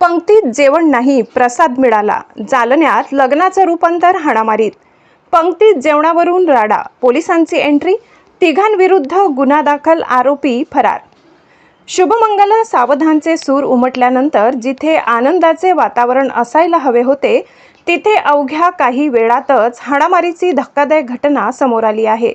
पंक्तीत जेवण नाही, प्रसाद मिळाला. जालन्यात लग्नाचं रूपांतर हाणामारीत. पंक्तीत जेवणावरून राडा, पोलिसांची एंट्री, तिघांविरुद्ध गुन्हा दाखल, आरोपी फरार. शुभमंगल सावधानचे सूर उमटल्यानंतर जिथे आनंदाचे वातावरण असायला हवे होते, तिथे अवघ्या काही वेळातच हाणामारीची धक्कादायक घटना समोर आली आहे.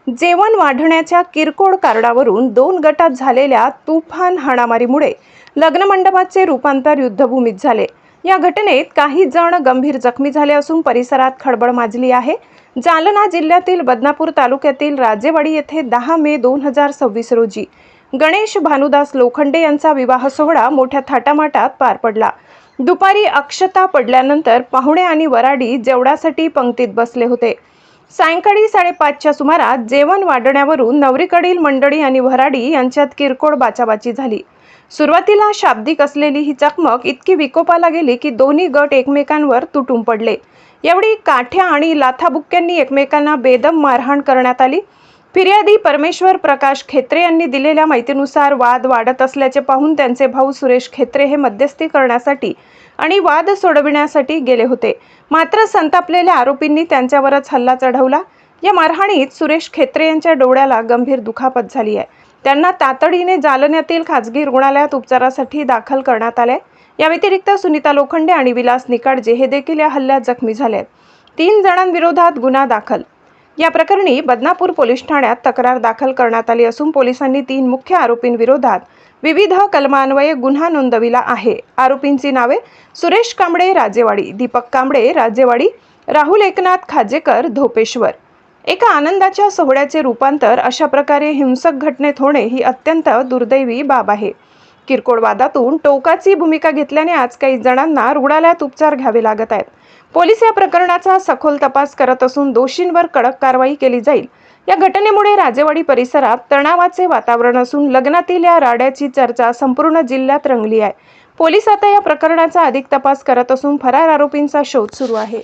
जेवण वाढण्याच्या किरकोळ कारणावरून 2 गटात झालेल्या तुफान हाणामारीमुळे लग्नमंडपाचे रूपांतर युद्धभूमीत झाले. या घटनेत काही जण गंभीर जखमी झाले असून परिसरात खळबळ माजली आहे. जालना जिल्ह्यातील बदनापूर तालुक्यातील राजेवाडी येथे 10 मे 2026 रोजी गणेश भानुदास लोखंडे यांचा विवाह सोहळा मोठ्या थाटामाटात पार पडला. दुपारी अक्षता पडल्यानंतर पाहुणे आणि वराडी जेवणासाठी पंक्तीत बसले होते. सायंकाळी 5:30च्या सुमारास जेवण वाढण्यावरून नवरीकडील मंडळी आणि वराडी यांच्यात किरकोळ बाचाबाची झाली. सुरुवातीला शाब्दिक असलेली ही चकमक इतकी विकोपाला गेली की दोन्ही गट एकमेकांवर तुटून पडले. यावेळी काठ्या आणि लाथाबुक्क्यांनी एकमेकांना बेदम मारहाण करण्यात आली. फिर्यादी परमेश्वर प्रकाश खेत्रे यांनी दिलेल्या माहितीनुसार वाद वाढत असल्याचे पाहून त्यांचे भाऊ सुरेश खेत्रे हे मध्यस्थी करण्यासाठी आणि वाद सोडविण्यासाठी गेले होते. मात्र संतापलेल्या आरोपींनी त्यांच्यावरच हल्ला चढवला. या मारहाणीत सुरेश खेत्रे यांच्या डोळ्याला गंभीर दुखापत झाली आहे. त्यांना तातडीने जालन्यातील खासगी रुग्णालयात उपचारासाठी दाखल करण्यात आले. या व्यतिरिक्त सुनीता लोखंडे आणि विलास निकाडजे हे देखील या हल्ल्यात जखमी झाले. 3 जणांविरोधात गुन्हा दाखल. या प्रकरणी बदनापूर पोलीस ठाण्यात तक्रार दाखल करण्यात आली असून पोलिसांनी 3 मुख्य आरोपींविरोधात विविध कलमान्वये गुन्हा नोंदविला आहे. आरोपींची नावे सुरेश कांबळे राजेवाडी, दीपक कांबळे राजेवाडी, राहुल एकनाथ खाजेकर धोपेश्वर. एका आनंदाच्या सोहळ्याचे रूपांतर अशा प्रकारे हिंसक घटनेत होणे ही अत्यंत दुर्दैवी बाब आहे. किरकोळ वादातून टोकाची भूमिका घेतल्याने आज काही जणांना रुग्णालयात उपचार घ्यावे लागत आहेत. पोलीस या प्रकरणाचा सखोल तपास करत असून दोषींवर कडक कारवाई केली जाईल. या घटनेमुळे राजेवाडी परिसरात तणावाचे वातावरण असून लग्नातील या राड्याची चर्चा संपूर्ण जिल्ह्यात रंगली आहे. पोलीस आता या प्रकरणाचा अधिक तपास करत असून फरार आरोपींचा शोध सुरू आहे.